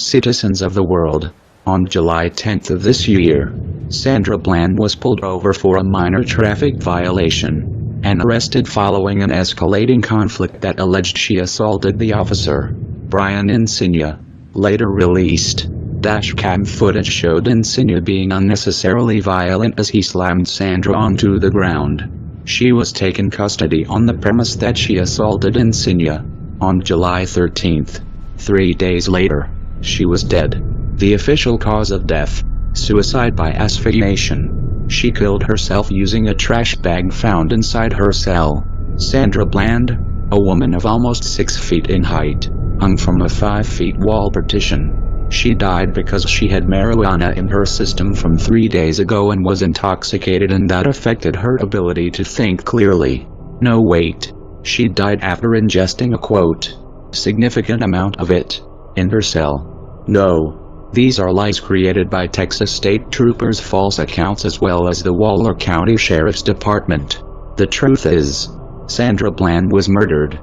Citizens of the world, on July 10th of this year, Sandra Bland was pulled over for a minor traffic violation and arrested following an escalating conflict that alleged she assaulted the officer. Brian Insignia. Later released dashcam footage showed Insignia being unnecessarily violent as he slammed Sandra onto the ground. She was taken custody on the premise that she assaulted Insignia. On July 13th, 3 days later, she was dead. The official cause of death: suicide by asphyxiation. She killed herself using a trash bag found inside her cell. Sandra Bland, a woman of almost 6 feet in height, hung from a 5-foot wall partition. She died because she had marijuana in her system from 3 days ago and was intoxicated, and that affected her ability to think clearly. No, wait. She died after ingesting a quote, significant amount of it, in her cell. No. These are lies created by Texas State Troopers' false accounts as well as the Waller County Sheriff's Department. The truth is, Sandra Bland was murdered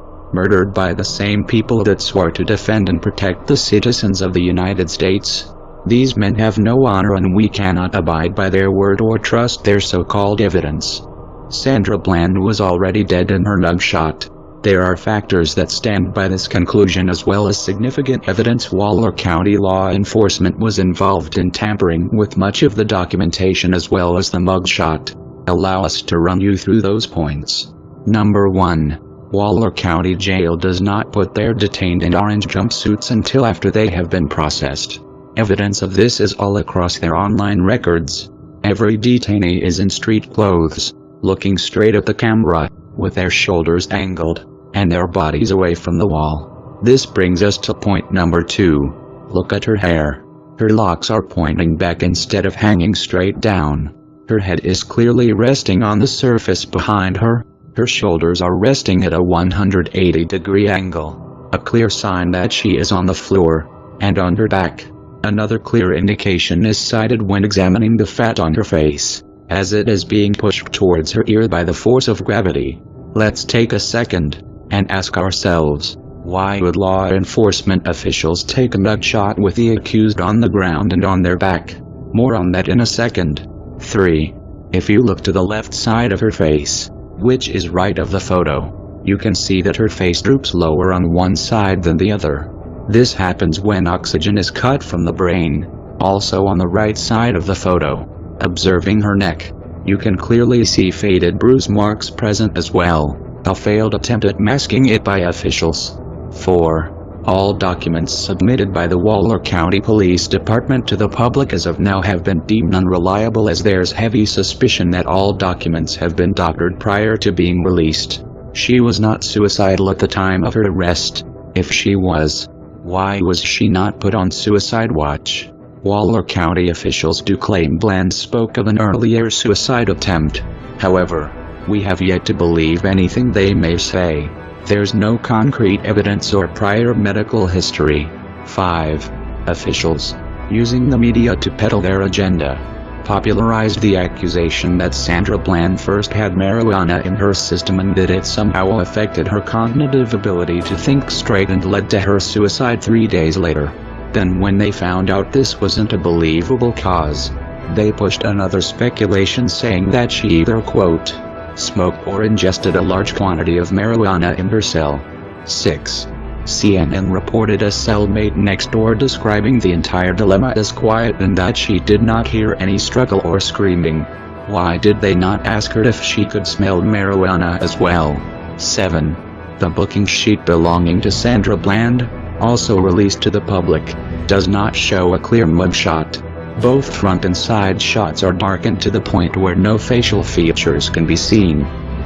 by the same people that swore to defend and protect the citizens of the United States. These men have no honor, and we cannot abide by their word or trust their so-called evidence. Sandra Bland was already dead in her mugshot. There are factors that stand by this conclusion as well as significant evidence. Waller County law enforcement was involved in tampering with much of the documentation as well as the mugshot. Allow us to run you through those points. Number 1. Waller County Jail does not put their detained in orange jumpsuits until after they have been processed. Evidence of this is all across their online records. Every detainee is in street clothes, looking straight at the camera, with their shoulders angled, and their bodies away from the wall. This brings us to point number 2. Look at her hair. Her locks are pointing back instead of hanging straight down. Her head is clearly resting on the surface behind her. Her shoulders are resting at a 180-degree angle, a clear sign that she is on the floor, and on her back. Another clear indication is cited when examining the fat on her face, as it is being pushed towards her ear by the force of gravity. Let's take a second, and ask ourselves, why would law enforcement officials take a mugshot with the accused on the ground and on their back? More on that in a second. 3. If you look to the left side of her face, which is right of the photo, you can see that her face droops lower on one side than the other. This happens when oxygen is cut from the brain. Also on the right side of the photo, observing her neck, you can clearly see faded bruise marks present as well, a failed attempt at masking it by officials. 4. All documents submitted by the Waller County Police Department to the public as of now have been deemed unreliable, as there's heavy suspicion that all documents have been doctored prior to being released. She was not suicidal at the time of her arrest. If she was, why was she not put on suicide watch? Waller County officials do claim Bland spoke of an earlier suicide attempt. However, we have yet to believe anything they may say. There's no concrete evidence or prior medical history. 5. Officials, using the media to peddle their agenda, popularized the accusation that Sandra Bland first had marijuana in her system and that it somehow affected her cognitive ability to think straight and led to her suicide 3 days later. Then when they found out this wasn't a believable cause, they pushed another speculation saying that she either, quote, smoked or ingested a large quantity of marijuana in her cell. 6. CNN reported a cellmate next door describing the entire dilemma as quiet and that she did not hear any struggle or screaming. Why did they not ask her if she could smell marijuana as well? 7. The booking sheet belonging to Sandra Bland, also released to the public, does not show a clear mugshot. Both front and side shots are darkened to the point where no facial features can be seen.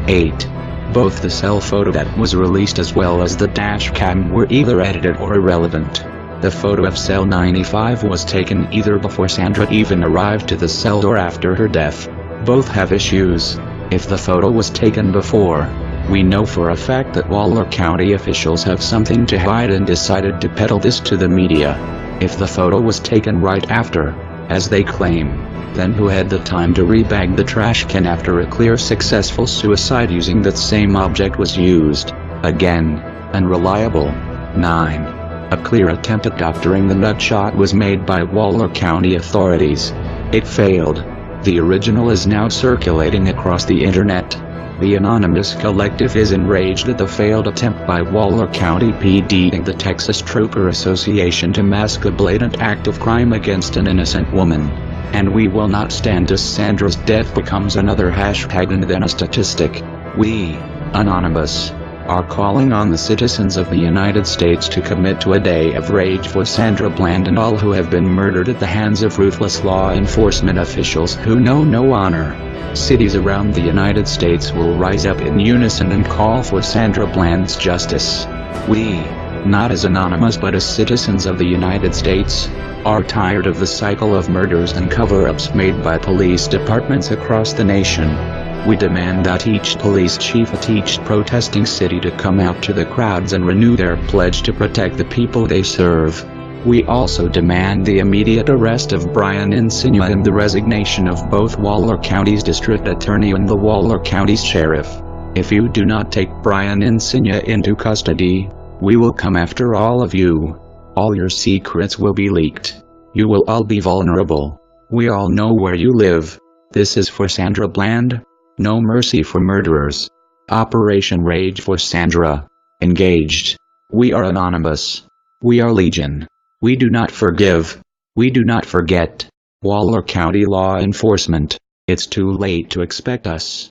8. Both the cell photo that was released as well as the dash cam were either edited or irrelevant. The photo of cell 95 was taken either before Sandra even arrived to the cell or after her death. Both have issues. If the photo was taken before, we know for a fact that Waller County officials have something to hide and decided to peddle this to the media. If the photo was taken right after, as they claim, then who had the time to rebag the trash can after a clear successful suicide using that same object was used? Again, unreliable. 9. A clear attempt at doctoring the nutshot was made by Waller County authorities. It failed. The original is now circulating across the internet. The Anonymous Collective is enraged at the failed attempt by Waller County PD and the Texas Trooper Association to mask a blatant act of crime against an innocent woman. And we will not stand as Sandra's death becomes another hashtag and then a statistic. We, Anonymous, are calling on the citizens of the United States to commit to a day of rage for Sandra Bland and all who have been murdered at the hands of ruthless law enforcement officials who know no honor. Cities around the United States will rise up in unison and call for Sandra Bland's justice. We, not as Anonymous but as citizens of the United States, are tired of the cycle of murders and cover-ups made by police departments across the nation. We demand that each police chief at each protesting city to come out to the crowds and renew their pledge to protect the people they serve. We also demand the immediate arrest of Brian Insigne and the resignation of both Waller County's district attorney and the Waller County's sheriff. If you do not take Brian Insigne into custody, we will come after all of you. All your secrets will be leaked. You will all be vulnerable. We all know where you live. This is for Sandra Bland. No mercy for murderers. Operation Rage for Sandra. Engaged. We are Anonymous. We are Legion. We do not forgive. We do not forget. Waller County Law Enforcement. It's too late to expect us.